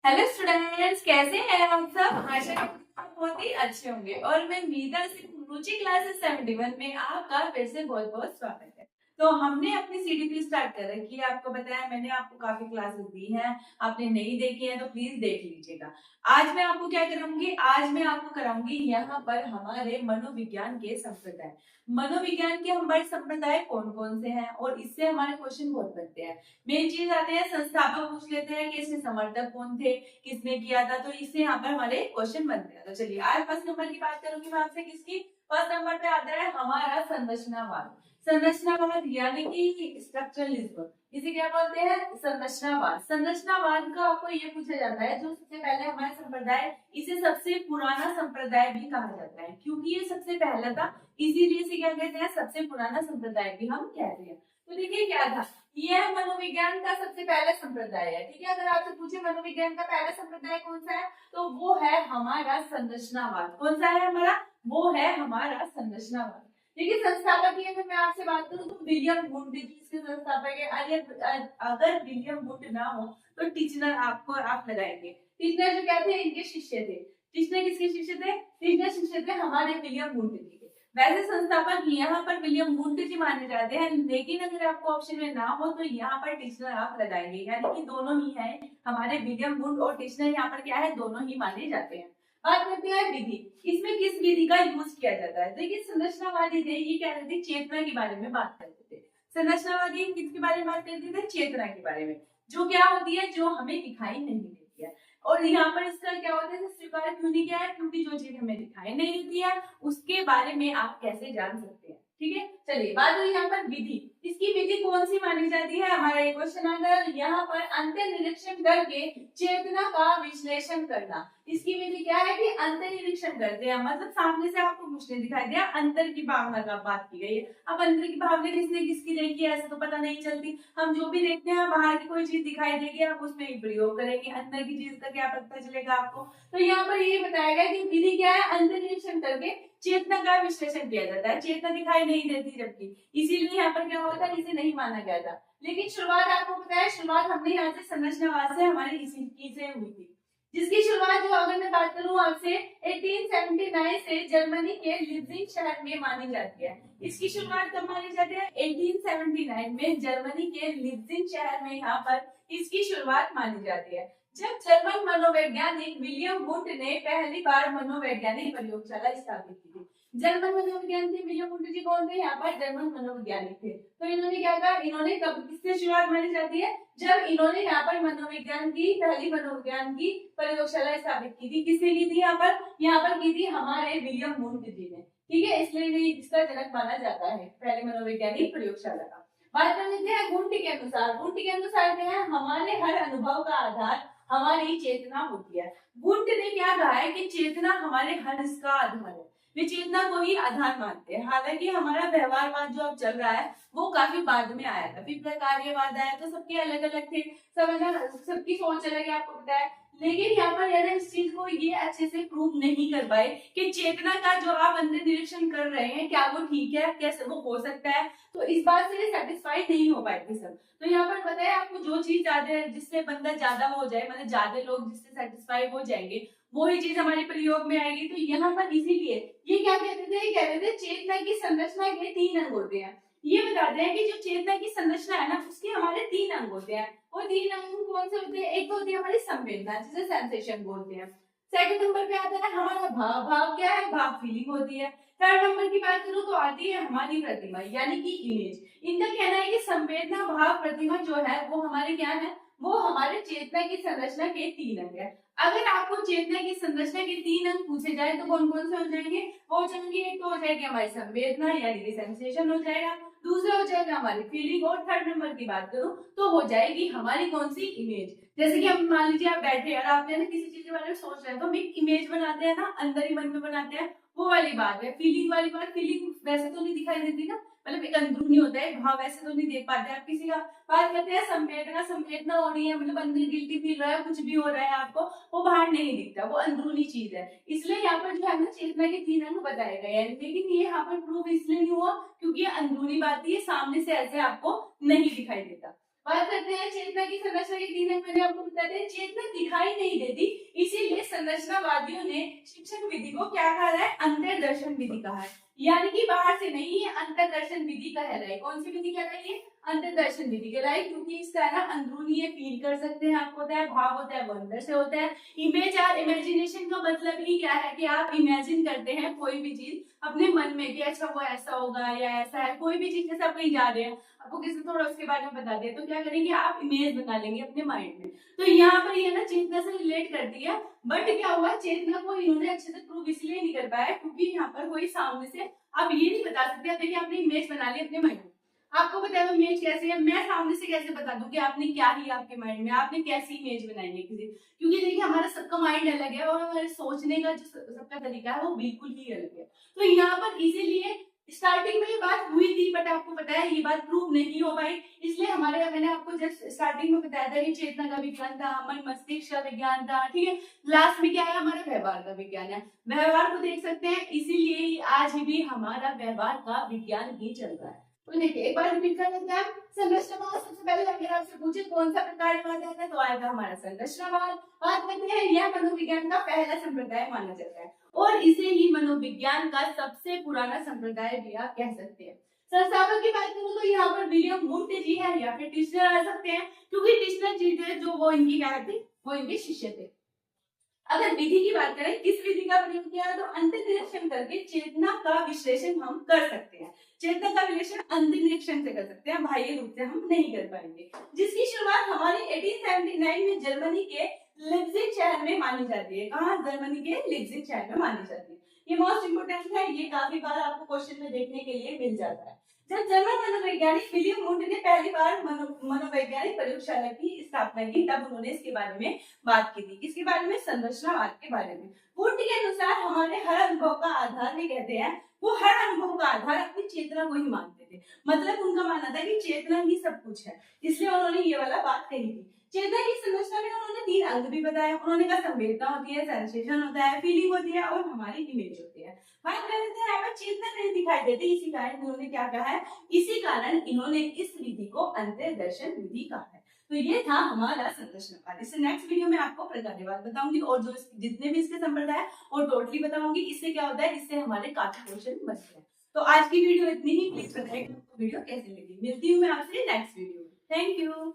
Hello students, कैसे हैं आप सब। आशा करती हूँ आप बहुत ही अच्छे होंगे और मैं मीरा सिंह रुचि क्लासेस 71 में आपका फिर से बहुत बहुत स्वागत है। तो हमने अपनी सीडीपी स्टार्ट कर रखी है। आपको बताया मैंने, आपको काफी क्लासेस दी हैं, आपने नहीं देखी है तो प्लीज देख लीजिएगा। आज मैं आपको क्या कराऊंगी, आज मैं आपको कराऊंगी यहाँ पर हमारे मनोविज्ञान के संप्रदाय। मनोविज्ञान के हमारे संप्रदाय कौन कौन से हैं और इससे हमारे क्वेश्चन बहुत बनते हैं। मेन चीज आते हैं, संस्थापक पूछ लेते हैं कि इसके समर्थक कौन थे, किसने किया था, तो इससे यहाँ पर हमारे क्वेश्चन बनते हैं। तो चलिए आज फर्स्ट नंबर की बात करूंगी मैं आपसे, किसकी। फर्स्ट नंबर पे आता है हमारा संरचनावाद। संरचनावाद यानी कि स्ट्रक्चरलिज्म, इसे क्या बोलते हैं, संरचनावाद। संरचनावाद का आपको ये पूछा जाता है जो सबसे पहले हमारे संप्रदाय, इसे सबसे पुराना संप्रदाय भी कहा जाता है क्योंकि ये सबसे पहला था, इसीलिए इसे क्या कहते हैं, सबसे पुराना संप्रदाय भी हम कहते हैं। तो देखिए क्या था, यह मनोविज्ञान का सबसे पहला संप्रदाय है। ठीक है, अगर आपसे पूछे मनोविज्ञान का पहला संप्रदाय कौन सा है तो वो है हमारा संरचनावाद। कौन सा है हमारा, वो है हमारा संरचनावाद। देखिए संस्थापक की अगर मैं आपसे बात करूं तो विलियम वुंड इसके संस्थापक है। अगर विलियम वुंड ना हो तो टिचनर आपको आप लगाएंगे। टिचनर जो क्या थे, इनके शिष्य थे। टिचनर किसके शिष्य थे, टिचनर शिष्य थे हमारे विलियम वुंड के। वैसे संस्थापक यहाँ पर विलियम वुंड जी माने जाते हैं, लेकिन अगर आपको ऑप्शन में ना हो तो यहाँ पर टिचनर आप लगाएंगे, यानी कि दोनों ही है हमारे विलियम वुंड और टिचनर यहाँ पर क्या है, दोनों ही माने जाते हैं। बात करते हैं विधि, इसमें किस विधि का यूज किया जाता है। देखिए संरचनावादी थे, ये क्या करते, चेतना के बारे में बात करते थे। संरचनावादी किसके बारे में बात करते थे, चेतना के बारे में, जो क्या होती है, जो हमें दिखाई नहीं देती है। और यहाँ पर इसका क्या होता है, स्वीकार क्यों नहीं किया है, क्योंकि जो चीज हमें दिखाई नहीं देती है उसके बारे में आप कैसे जान सकते हैं। ठीक है, चलिए बात हुई यहाँ पर विधि। इसकी विधि कौन सी मानी जाती है, हमारा ये क्वेश्चन आंसर यहाँ पर अंतर निरीक्षण करके चेतना का विश्लेषण करना। इसकी विधि क्या है कि अंतर निरीक्षण करते हैं, मतलब सामने से आपको कुछ नहीं दिखाई दिया, अंतर की भावना का बात की गई है। अब अंतर की भावना किसने किसकी देखी है ऐसा तो पता नहीं चलती, हम जो भी देखते हैं बाहर की कोई चीज दिखाई देगी आप उसमें ही प्रयोग करेंगे, अंदर की चीज का क्या पता चलेगा आपको। तो यहाँ पर ये बताया गया कि विधि क्या है, अंतर निरीक्षण करके चेतना का विश्लेषण किया जाता है। चेतना दिखाई नहीं देती जबकि, इसीलिए यहाँ पर क्या होता है, इसे नहीं माना गया था। लेकिन शुरुआत आपको पता है, शुरुआत हमने यहाँ से संरचनावाद से हमारी इसी से हुई थी, जिसकी शुरुआत जो अगर मैं बात करूं आपसे 1879 से जर्मनी के लिप्जिग शहर में मानी जाती है। इसकी शुरुआत कब मानी जाती है, 1879 में जर्मनी के लिप्जिग शहर में यहाँ पर इसकी शुरुआत मानी जाती है, जब जर्मन मनोवैज्ञानिक विलियम वुंड ने पहली बार मनोवैज्ञानिक प्रयोगशाला स्थापित की थी। जर्मन मनोविज्ञान थे, विलियम वुंड जी कौन थे, यहाँ पर जर्मन मनोवैज्ञानिक थे। तो इन्होंने क्या कहा, इन्होंने कब किससे शुरुआत मानी जाती है, जब इन्होंने यहाँ पर मनोविज्ञान की पहली मनोविज्ञान की प्रयोगशाला स्थापित की थी। किसने की थी, यहाँ पर की थी हमारे विलियम वुंड जी ने। ठीक है, इसलिए इसका जनक माना जाता है पहली मनोवैज्ञानिक प्रयोगशाला का। बात कर लेते हैं वुंड के अनुसार। वुंड के अनुसार क्या है, हमारे हर अनुभव का आधार हमारी चेतना होती है। वुंड ने क्या कहा है कि चेतना हमारे हर इसका आधार है, वे चेतना को ही आधार मानते हैं। हालांकि हमारा व्यवहारवाद जो अब चल रहा है वो काफी बाद में आया था, फिर प्रकार्यवाद आया, तो सबके अलग अलग थे, सबकी सोच अलग है, आपको पता है। लेकिन यहाँ पर यार इस चीज को ये अच्छे से प्रूव नहीं कर पाए कि चेतना का जो आप अंतर निरीक्षण कर रहे हैं क्या वो ठीक है, कैसे वो हो सकता है, तो इस बात से सेटिस्फाई नहीं हो पाए थे सब। तो यहाँ पर पता है आपको, जो चीज ज्यादा जिससे बंदा ज्यादा हो जाए, मतलब ज्यादा लोग जिससे सेटिस्फाई हो जाएंगे वही चीज हमारे प्रयोग में आएगी। तो यहाँ पर इसीलिए ये क्या कहते थे, कहते थे चेतना की संरचना के 3 अंग होते हैं। ये बताते हैं कि जो चेतना की संरचना है ना उसके हमारे 3 अंग होते हैं। और 3 अंग कौन से होते हैं, एक तो होती है हमारी संवेदना जिसे सेंसेशन बोलते हैं। सेकंड नंबर पे आता है हमारा भाव। भाव क्या है, भाव फीलिंग होती है। थर्ड नंबर की बात करूं तो आती है हमारी प्रतिमा यानी कि इमेज। इनका कहना है कि संवेदना, भाव, प्रतिमा जो है वो हमारे क्या है, वो हमारे चेतना की संरचना के 3 अंग है। अगर आपको चेतना की संरचना के 3 अंग पूछे जाए तो कौन कौन से हो जाएंगे, हो जाएंगे, एक तो हो जाएगी हमारी संवेदना यानी कि सेंसेशन हो जाएगा, दूसरा हो जाएगा हमारी फीलिंग, और थर्ड नंबर की बात करूं तो हो जाएगी हमारी कौन सी, इमेज। जैसे कि हम मान लीजिए आप बैठे और आपने ना किसी चीज के बारे में सोच रहे हैं तो हम एक इमेज बनाते हैं ना, अंदर ही मन में बनाते हैं, वो वाली बात है। फीलिंग वाली बात, फीलिंग वैसे तो नहीं दिखाई देती ना, मतलब एक अंदरूनी होता है, भाव वैसे तो नहीं देख पाते आप किसी का। बात करते हैं संवेदना। संवेदना हो रही है मतलब अंदर गिल्टी फील रहा है, कुछ भी हो रहा है आपको, वो बाहर नहीं दिखता, वो अंदरूनी चीज है। इसलिए यहाँ पर जो है ना चेतना के 3 अंग बताए गए हैं, लेकिन ये यहाँ पर प्रूव इसलिए नहीं हुआ क्योंकि ये अंदरूनी बात है, ये सामने से ऐसे आपको नहीं दिखाई देता। बात करते हैं चेतना की संरचना के 3 अंग। मैंने आपको बता दिया चेतना दिखाई नहीं देती, इसीलिए संरचनावादियों ने शिक्षण विधि को क्या कहा है, अंतर्दर्शन विधि कहा है। यानी कि बाहर से नहीं, ये अंतर्दर्शन विधि कहलाई। कौन सी विधि कहलाई है, अंतर्दर्शन विधि कहलाई, क्योंकि इसका ना अंदरूनी ये फील कर सकते हैं, आपको होता है भाव होता है वो अंदर से होता है। इमेज और इमेजिनेशन का मतलब ही क्या है कि आप इमेजिन करते हैं कोई भी चीज अपने मन में कि अच्छा वो ऐसा होगा या ऐसा है। कोई भी चीज जैसे आप कहीं जा रहे हैं, आपको किसी थोड़ा उसके बारे में बता दिया तो क्या करेंगे आप, इमेज बना लेंगे अपने माइंड में। तो यहाँ पर ये ना चेतना से रिलेट करती है। बट क्या हुआ, चेतना को इन्होंने अच्छे से प्रूव इसलिए नहीं कर पाया क्योंकि यहाँ पर कोई सामने से आप ये नहीं बता सकते। देखिए आपने इमेज बना ली अपने माइंड में, आपको पता है इमेज कैसे है, मैं सामने से कैसे बता दूं कि आपने क्या ही आपके माइंड में, आपने कैसी इमेज बनाई है किसी। क्योंकि देखिए हमारा सबका माइंड अलग है और हमारे सोचने का जो सबका तरीका है वो बिल्कुल ही अलग है। तो यहाँ पर इसीलिए स्टार्टिंग में ये बात हुई थी, बट आपको पता है ये बात प्रूव नहीं हो पाई। इसलिए हमारे, मैंने आपको जस्ट स्टार्टिंग में बताया था कि चेतना का विज्ञान था, मन मस्तिष्क का विज्ञान था, ठीक है। लास्ट में क्या है, हमारा व्यवहार का विज्ञान है। व्यवहार को देख सकते हैं, इसीलिए आज भी हमारा व्यवहार का विज्ञान ही चल रहा है। तो देखिए एक बार रिपीट कर लेते हैं। संरचनावाद सबसे पहले अगर आपसे पूछे कौन सा प्रकार माना जाता है तो आएगा हमारा संरचनावाद। बात करते हैं, यह मनोविज्ञान का पहला संप्रदाय माना जाता है और इसे ही मनोविज्ञान का सबसे पुराना संप्रदाय भी आप कह सकते हैं। संस्थापक की बात करूं तो यहाँ पर विलियम वुंट जी है या फिर टिश्नर आ सकते हैं, क्योंकि टिश्नर जी थे जो वो इनकी क्या थे, वो इनके शिष्य थे। अगर विधि की बात करें, किस विधि का प्रयोग किया है तो अंतर्निरीक्षण करके चेतना का विश्लेषण हम कर सकते हैं। चेतना का विश्लेषण अंतर्निरीक्षण से कर सकते हैं, बाह्य रूप से हम नहीं कर पाएंगे। जिसकी शुरुआत हमारे 1879 में जर्मनी के लिप्जिग शहर में मानी जाती है। कहाँ, जर्मनी के लिप्जिग शहर में मानी जाती है। ये मोस्ट इंपोर्टेंट है, ये काफी बार आपको क्वेश्चन में देखने के लिए मिल जाता है। जब जर्मन मनोवैज्ञानिक विलियम वुंट ने पहली बार मनोवैज्ञानिक प्रयोगशाला की स्थापना की, तब उन्होंने इसके बारे में बात की थी। किसके बारे में, संरचनावाद के बारे में। वुंट के अनुसार हमारे हर अनुभव का आधार, वे कहते हैं वो हर अनुभव का आधार अपनी चेतना को ही मानते थे। मतलब उनका मानना था कि चेतना ही सब कुछ है, इसलिए उन्होंने ये वाला बात कही थी। चेतना की संरचना में उन्होंने 3 अंग भी बताया। उन्होंने कहा संवेदना होती है, सेंसेशन होता है, फीलिंग होती है और हमारी इमेज होती है। बात कर लेते हैं, यहाँ पर चेतना नहीं दिखाई देती, इसी कारण उन्होंने क्या कहा है, इसी कारण इन्होंने इस विधि को अंतर्दर्शन विधि कहा है। तो ये था हमारा संरचनावाद। इससे नेक्स्ट वीडियो में आपको प्रकार्यवाद बताऊंगी और जो जितने भी इसके संप्रदाय और टोटली बताऊंगी। इससे क्या होता है, इससे हमारे काफी क्वेश्चन बचते हैं। तो आज की वीडियो इतनी ही। प्लीज बताइए वीडियो कैसी लगी। मिलती हूँ मैं आपसे नेक्स्ट वीडियो में। Thank you.